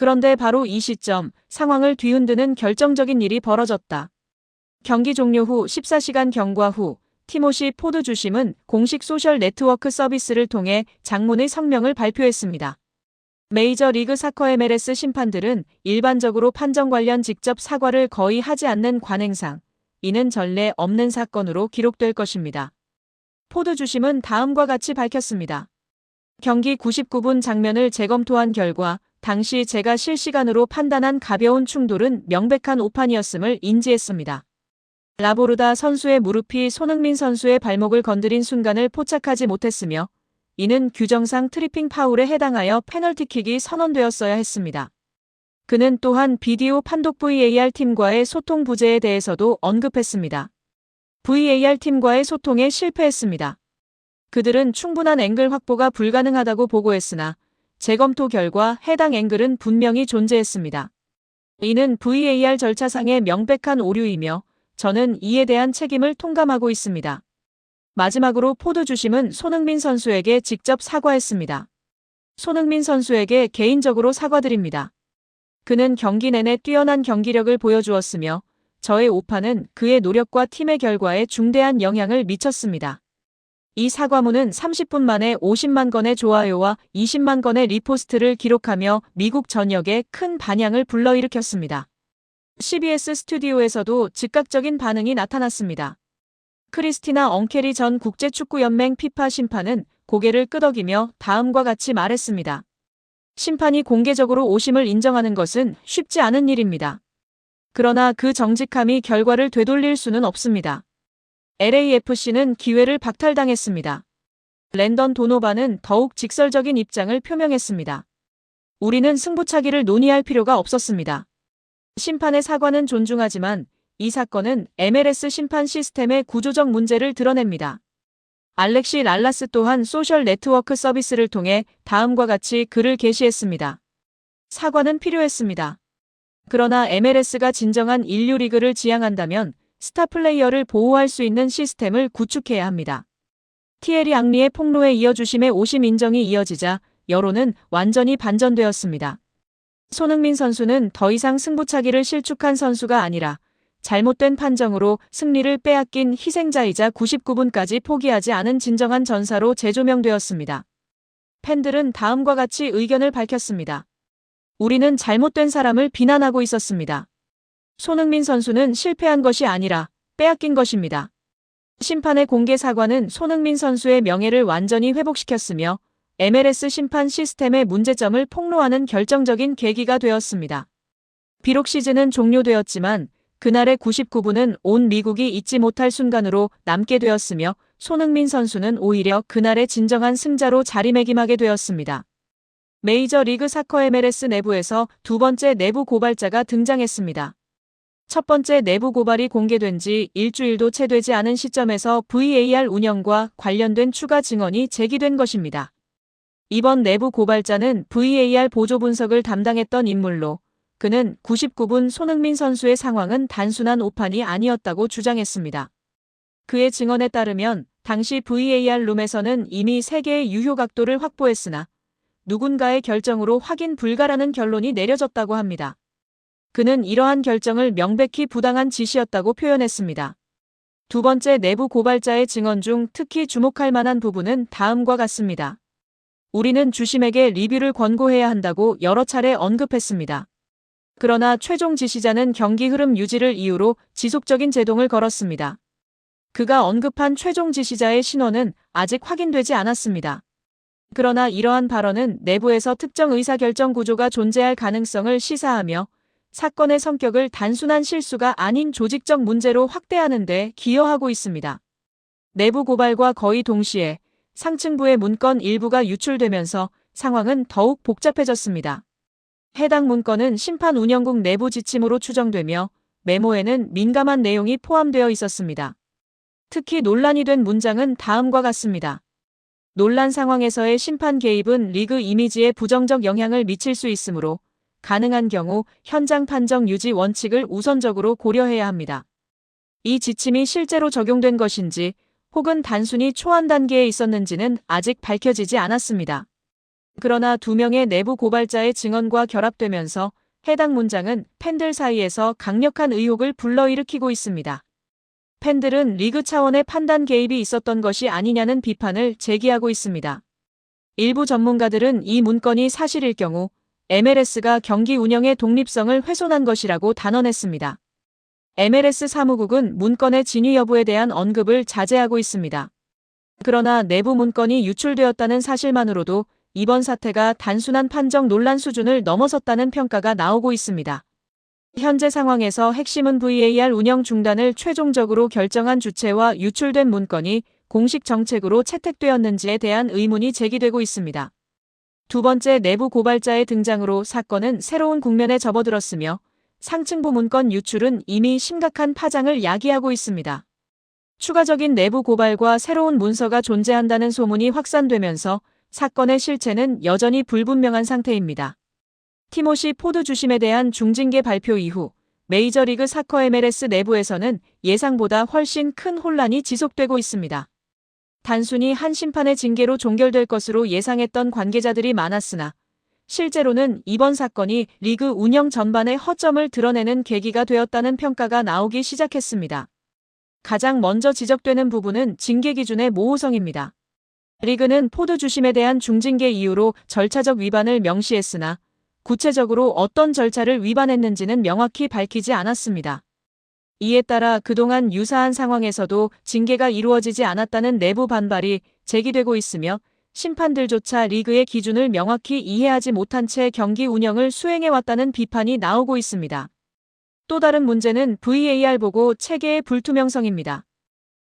그런데 바로 이 시점, 상황을 뒤흔드는 결정적인 일이 벌어졌다. 경기 종료 후 14시간 경과 후 티모시 포드 주심은 공식 소셜 네트워크 서비스를 통해 장문의 성명을 발표했습니다. 메이저리그 사커 MLS 심판들은 일반적으로 판정 관련 직접 사과를 거의 하지 않는 관행상, 이는 전례 없는 사건으로 기록될 것입니다. 포드 주심은 다음과 같이 밝혔습니다. 경기 99분 장면을 재검토한 결과 당시 제가 실시간으로 판단한 가벼운 충돌은 명백한 오판이었음을 인지했습니다. 라보르다 선수의 무릎이 손흥민 선수의 발목을 건드린 순간을 포착하지 못했으며 이는 규정상 트리핑 파울에 해당하여 페널티킥이 선언되었어야 했습니다. 그는 또한 비디오 판독 VAR 팀과의 소통 부재에 대해서도 언급했습니다. VAR 팀과의 소통에 실패했습니다. 그들은 충분한 앵글 확보가 불가능하다고 보고했으나 재검토 결과 해당 앵글은 분명히 존재했습니다. 이는 VAR 절차상의 명백한 오류이며 저는 이에 대한 책임을 통감하고 있습니다. 마지막으로 포드 주심은 손흥민 선수에게 직접 사과했습니다. 손흥민 선수에게 개인적으로 사과드립니다. 그는 경기 내내 뛰어난 경기력을 보여주었으며 저의 오판은 그의 노력과 팀의 결과에 중대한 영향을 미쳤습니다. 이 사과문은 30분 만에 50만 건의 좋아요와 20만 건의 리포스트를 기록하며 미국 전역에 큰 반향을 불러일으켰습니다. CBS 스튜디오에서도 즉각적인 반응이 나타났습니다. 크리스티나 엉케리 전 국제축구연맹 피파 심판은 고개를 끄덕이며 다음과 같이 말했습니다. 심판이 공개적으로 오심을 인정하는 것은 쉽지 않은 일입니다. 그러나 그 정직함이 결과를 되돌릴 수는 없습니다. LAFC는 기회를 박탈당했습니다. 랜던 도노반은 더욱 직설적인 입장을 표명했습니다. 우리는 승부차기를 논의할 필요가 없었습니다. 심판의 사과는 존중하지만 이 사건은 MLS 심판 시스템의 구조적 문제를 드러냅니다. 알렉시 랄라스 또한 소셜 네트워크 서비스를 통해 다음과 같이 글을 게시했습니다. 사과는 필요했습니다. 그러나 MLS가 진정한 인류 리그를 지향한다면 스타 플레이어를 보호할 수 있는 시스템을 구축해야 합니다. 티에리 앙리의 폭로에 이어 주심의 오심 인정이 이어지자 여론은 완전히 반전되었습니다. 손흥민 선수는 더 이상 승부차기를 실축한 선수가 아니라 잘못된 판정으로 승리를 빼앗긴 희생자이자 99분까지 포기하지 않은 진정한 전사로 재조명되었습니다. 팬들은 다음과 같이 의견을 밝혔습니다. 우리는 잘못된 사람을 비난하고 있었습니다. 손흥민 선수는 실패한 것이 아니라 빼앗긴 것입니다. 심판의 공개 사과는 손흥민 선수의 명예를 완전히 회복시켰으며 MLS 심판 시스템의 문제점을 폭로하는 결정적인 계기가 되었습니다. 비록 시즌은 종료되었지만 그날의 99분은 온 미국이 잊지 못할 순간으로 남게 되었으며 손흥민 선수는 오히려 그날의 진정한 승자로 자리매김하게 되었습니다. 메이저리그 사커 MLS 내부에서 두 번째 내부 고발자가 등장했습니다. 첫 번째 내부 고발이 공개된 지 일주일도 채 되지 않은 시점에서 VAR 운영과 관련된 추가 증언이 제기된 것입니다. 이번 내부 고발자는 VAR 보조 분석을 담당했던 인물로 그는 99분 손흥민 선수의 상황은 단순한 오판이 아니었다고 주장했습니다. 그의 증언에 따르면 당시 VAR 룸에서는 이미 3개의 유효 각도를 확보했으나 누군가의 결정으로 확인 불가라는 결론이 내려졌다고 합니다. 그는 이러한 결정을 명백히 부당한 지시였다고 표현했습니다. 두 번째 내부 고발자의 증언 중 특히 주목할 만한 부분은 다음과 같습니다. 우리는 주심에게 리뷰를 권고해야 한다고 여러 차례 언급했습니다. 그러나 최종 지시자는 경기 흐름 유지를 이유로 지속적인 제동을 걸었습니다. 그가 언급한 최종 지시자의 신원은 아직 확인되지 않았습니다. 그러나 이러한 발언은 내부에서 특정 의사결정 구조가 존재할 가능성을 시사하며 사건의 성격을 단순한 실수가 아닌 조직적 문제로 확대하는 데 기여하고 있습니다. 내부 고발과 거의 동시에 상층부의 문건 일부가 유출되면서 상황은 더욱 복잡해졌습니다. 해당 문건은 심판운영국 내부 지침으로 추정되며 메모에는 민감한 내용이 포함되어 있었습니다. 특히 논란이 된 문장은 다음과 같습니다. 논란 상황에서의 심판 개입은 리그 이미지에 부정적 영향을 미칠 수 있으므로 가능한 경우 현장 판정 유지 원칙을 우선적으로 고려해야 합니다. 이 지침이 실제로 적용된 것인지 혹은 단순히 초안 단계에 있었는지는 아직 밝혀지지 않았습니다. 그러나 2명의 내부 고발자의 증언과 결합되면서 해당 문장은 팬들 사이에서 강력한 의혹을 불러일으키고 있습니다. 팬들은 리그 차원의 판단 개입이 있었던 것이 아니냐는 비판을 제기하고 있습니다. 일부 전문가들은 이 문건이 사실일 경우 MLS가 경기 운영의 독립성을 훼손한 것이라고 단언했습니다. MLS 사무국은 문건의 진위 여부에 대한 언급을 자제하고 있습니다. 그러나 내부 문건이 유출되었다는 사실만으로도 이번 사태가 단순한 판정 논란 수준을 넘어섰다는 평가가 나오고 있습니다. 현재 상황에서 핵심은 VAR 운영 중단을 최종적으로 결정한 주체와 유출된 문건이 공식 정책으로 채택되었는지에 대한 의문이 제기되고 있습니다. 두 번째 내부 고발자의 등장으로 사건은 새로운 국면에 접어들었으며 상층부 문건 유출은 이미 심각한 파장을 야기하고 있습니다. 추가적인 내부 고발과 새로운 문서가 존재한다는 소문이 확산되면서 사건의 실체는 여전히 불분명한 상태입니다. 티모시 포드 주심에 대한 중징계 발표 이후 메이저리그 사커 MLS 내부에서는 예상보다 훨씬 큰 혼란이 지속되고 있습니다. 단순히 한 심판의 징계로 종결될 것으로 예상했던 관계자들이 많았으나 실제로는 이번 사건이 리그 운영 전반의 허점을 드러내는 계기가 되었다는 평가가 나오기 시작했습니다. 가장 먼저 지적되는 부분은 징계 기준의 모호성입니다. 리그는 포드 주심에 대한 중징계 이유로 절차적 위반을 명시했으나 구체적으로 어떤 절차를 위반했는지는 명확히 밝히지 않았습니다. 이에 따라 그동안 유사한 상황에서도 징계가 이루어지지 않았다는 내부 반발이 제기되고 있으며 심판들조차 리그의 기준을 명확히 이해하지 못한 채 경기 운영을 수행해왔다는 비판이 나오고 있습니다. 또 다른 문제는 VAR 보고 체계의 불투명성입니다.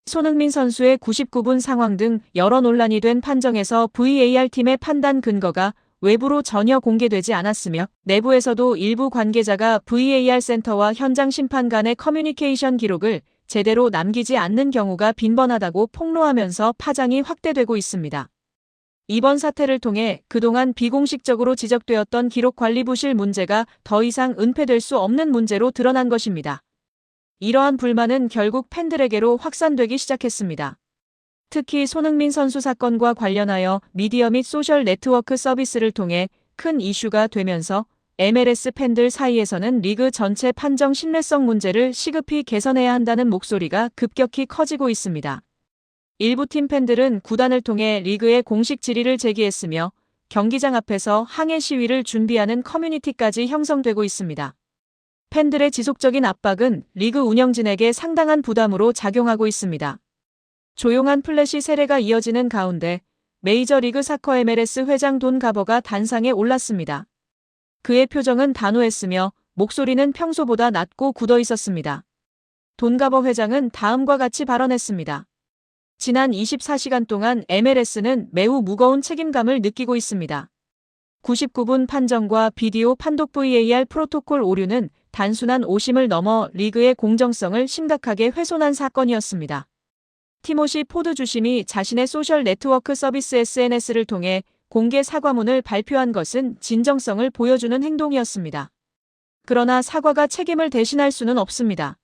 손흥민 선수의 99분 상황 등 여러 논란이 된 판정에서 VAR팀의 판단 근거가 외부로 전혀 공개되지 않았으며 내부에서도 일부 관계자가 VAR 센터와 현장 심판 간의 커뮤니케이션 기록을 제대로 남기지 않는 경우가 빈번하다고 폭로하면서 파장이 확대되고 있습니다. 이번 사태를 통해 그동안 비공식적으로 지적되었던 기록 관리 부실 문제가 더 이상 은폐될 수 없는 문제로 드러난 것입니다. 이러한 불만은 결국 팬들에게로 확산되기 시작했습니다. 특히 손흥민 선수 사건과 관련하여 미디어 및 소셜 네트워크 서비스를 통해 큰 이슈가 되면서 MLS 팬들 사이에서는 리그 전체 판정 신뢰성 문제를 시급히 개선해야 한다는 목소리가 급격히 커지고 있습니다. 일부 팀 팬들은 구단을 통해 리그의 공식 질의를 제기했으며 경기장 앞에서 항해 시위를 준비하는 커뮤니티까지 형성되고 있습니다. 팬들의 지속적인 압박은 리그 운영진에게 상당한 부담으로 작용하고 있습니다. 조용한 플래시 세례가 이어지는 가운데 메이저리그 사커 MLS 회장 돈 가버가 단상에 올랐습니다. 그의 표정은 단호했으며 목소리는 평소보다 낮고 굳어 있었습니다. 돈 가버 회장은 다음과 같이 발언했습니다. 지난 24시간 동안 MLS는 매우 무거운 책임감을 느끼고 있습니다. 99분 판정과 비디오 판독 VAR 프로토콜 오류는 단순한 오심을 넘어 리그의 공정성을 심각하게 훼손한 사건이었습니다. 티모시 포드 주심이 자신의 소셜 네트워크 서비스 SNS를 통해 공개 사과문을 발표한 것은 진정성을 보여주는 행동이었습니다. 그러나 사과가 책임을 대신할 수는 없습니다.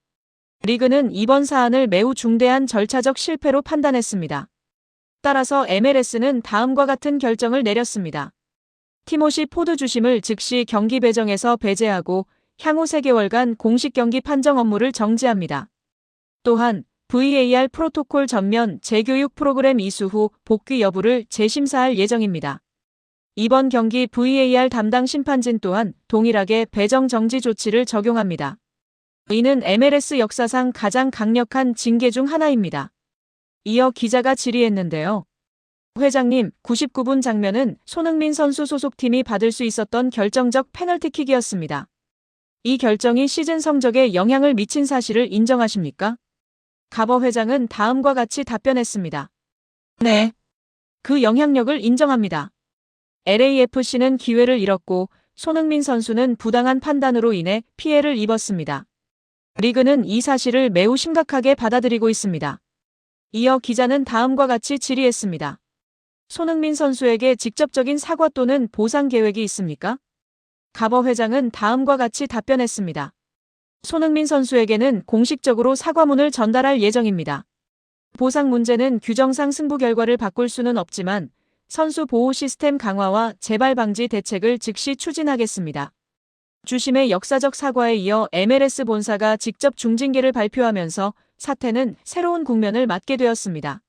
리그는 이번 사안을 매우 중대한 절차적 실패로 판단했습니다. 따라서 MLS는 다음과 같은 결정을 내렸습니다. 티모시 포드 주심을 즉시 경기 배정에서 배제하고 향후 3개월간 공식 경기 판정 업무를 정지합니다. 또한 VAR 프로토콜 전면 재교육 프로그램 이수 후 복귀 여부를 재심사할 예정입니다. 이번 경기 VAR 담당 심판진 또한 동일하게 배정 정지 조치를 적용합니다. 이는 MLS 역사상 가장 강력한 징계 중 하나입니다. 이어 기자가 질의했는데요. 회장님, 99분 장면은 손흥민 선수 소속팀이 받을 수 있었던 결정적 페널티킥이었습니다. 이 결정이 시즌 성적에 영향을 미친 사실을 인정하십니까? 가버 회장은 다음과 같이 답변했습니다. 네. 그 영향력을 인정합니다. LAFC는 기회를 잃었고 손흥민 선수는 부당한 판단으로 인해 피해를 입었습니다. 리그는 이 사실을 매우 심각하게 받아들이고 있습니다. 이어 기자는 다음과 같이 질의했습니다. 손흥민 선수에게 직접적인 사과 또는 보상 계획이 있습니까? 가버 회장은 다음과 같이 답변했습니다. 손흥민 선수에게는 공식적으로 사과문을 전달할 예정입니다. 보상 문제는 규정상 승부 결과를 바꿀 수는 없지만 선수 보호 시스템 강화와 재발 방지 대책을 즉시 추진하겠습니다. 주심의 역사적 사과에 이어 MLS 본사가 직접 중징계를 발표하면서 사태는 새로운 국면을 맞게 되었습니다.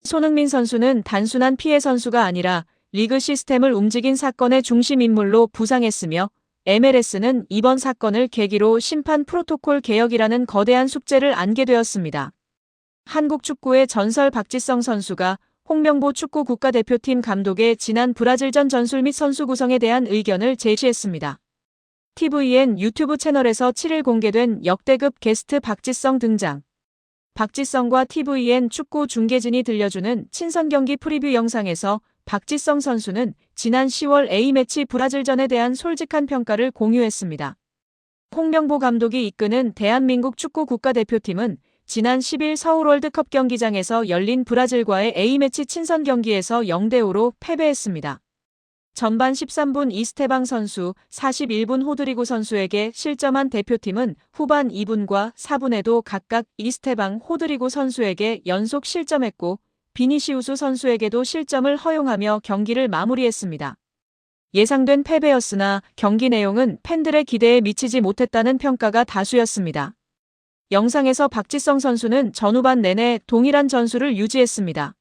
손흥민 선수는 단순한 피해 선수가 아니라 리그 시스템을 움직인 사건의 중심 인물로 부상했으며 MLS는 이번 사건을 계기로 심판 프로토콜 개혁이라는 거대한 숙제를 안게 되었습니다. 한국 축구의 전설 박지성 선수가 홍명보 축구 국가대표팀 감독의 지난 브라질전 전술 및 선수 구성에 대한 의견을 제시했습니다. TVN 유튜브 채널에서 7일 공개된 역대급 게스트 박지성 등장. 박지성과 TVN 축구 중계진이 들려주는 친선 경기 프리뷰 영상에서 박지성 선수는 지난 10월 A매치 브라질전에 대한 솔직한 평가를 공유했습니다. 홍명보 감독이 이끄는 대한민국 축구 국가대표팀은 지난 10일 서울 월드컵 경기장에서 열린 브라질과의 A매치 친선 경기에서 0대5로 패배했습니다. 전반 13분 이스테방 선수, 41분 호드리고 선수에게 실점한 대표팀은 후반 2분과 4분에도 각각 이스테방, 호드리고 선수에게 연속 실점했고 비니시우스 선수에게도 실점을 허용하며 경기를 마무리했습니다. 예상된 패배였으나 경기 내용은 팬들의 기대에 미치지 못했다는 평가가 다수였습니다. 영상에서 박지성 선수는 전후반 내내 동일한 전술을 유지했습니다.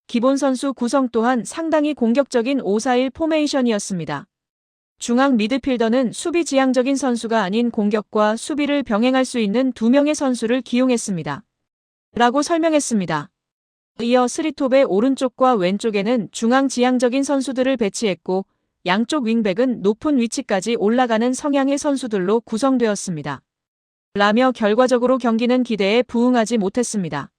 기본 선수 구성 또한 상당히 공격적인 5-4-1 포메이션이었습니다. 중앙 미드필더는 수비 지향적인 선수가 아닌 공격과 수비를 병행할 수 있는 2명의 선수를 기용했습니다. 라고 설명했습니다. 이어 스리톱의 오른쪽과 왼쪽에는 중앙 지향적인 선수들을 배치했고 양쪽 윙백은 높은 위치까지 올라가는 성향의 선수들로 구성되었습니다. 라며 결과적으로 경기는 기대에 부응하지 못했습니다.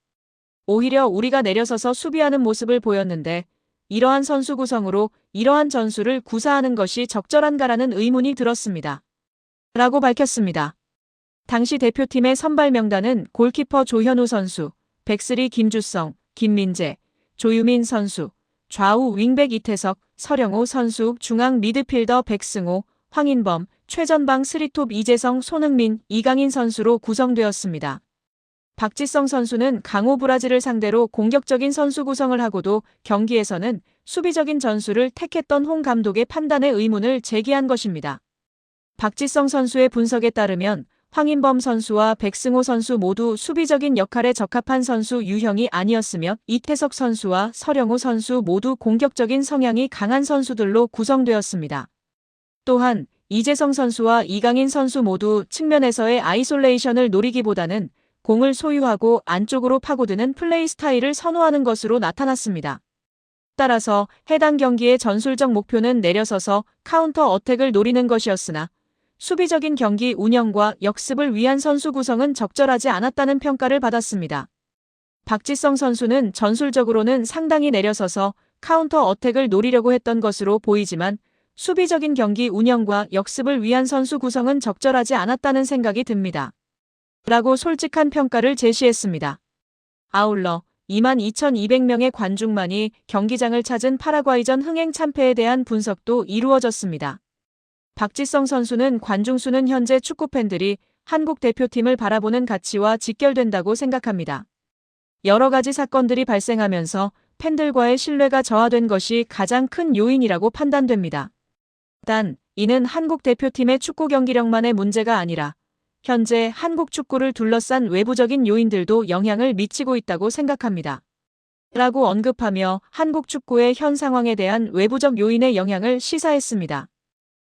오히려 우리가 내려서서 수비하는 모습을 보였는데 이러한 선수 구성으로 이러한 전술을 구사하는 것이 적절한가라는 의문이 들었습니다. 라고 밝혔습니다. 당시 대표팀의 선발 명단은 골키퍼 조현우 선수, 백스리 김주성, 김민재, 조유민 선수, 좌우 윙백 이태석, 서령호 선수, 중앙 미드필더 백승호, 황인범, 최전방 스리톱 이재성, 손흥민, 이강인 선수로 구성되었습니다. 박지성 선수는 강호 브라질을 상대로 공격적인 선수 구성을 하고도 경기에서는 수비적인 전술을 택했던 홍 감독의 판단에 의문을 제기한 것입니다. 박지성 선수의 분석에 따르면 황인범 선수와 백승호 선수 모두 수비적인 역할에 적합한 선수 유형이 아니었으며 이태석 선수와 서령호 선수 모두 공격적인 성향이 강한 선수들로 구성되었습니다. 또한 이재성 선수와 이강인 선수 모두 측면에서의 아이솔레이션을 노리기보다는 공을 소유하고 안쪽으로 파고드는 플레이 스타일을 선호하는 것으로 나타났습니다. 따라서 해당 경기의 전술적 목표는 내려서서 카운터 어택을 노리는 것이었으나 수비적인 경기 운영과 역습을 위한 선수 구성은 적절하지 않았다는 평가를 받았습니다. 박지성 선수는 전술적으로는 상당히 내려서서 카운터 어택을 노리려고 했던 것으로 보이지만 수비적인 경기 운영과 역습을 위한 선수 구성은 적절하지 않았다는 생각이 듭니다. 라고 솔직한 평가를 제시했습니다. 아울러 22,200명의 관중만이 경기장을 찾은 파라과이전 흥행 참패에 대한 분석도 이루어졌습니다. 박지성 선수는 관중수는 현재 축구팬들이 한국 대표팀을 바라보는 가치와 직결된다고 생각합니다. 여러 가지 사건들이 발생하면서 팬들과의 신뢰가 저하된 것이 가장 큰 요인이라고 판단됩니다. 단, 이는 한국 대표팀의 축구 경기력만의 문제가 아니라 현재 한국 축구를 둘러싼 외부적인 요인들도 영향을 미치고 있다고 생각합니다. 라고 언급하며 한국 축구의 현 상황에 대한 외부적 요인의 영향을 시사했습니다.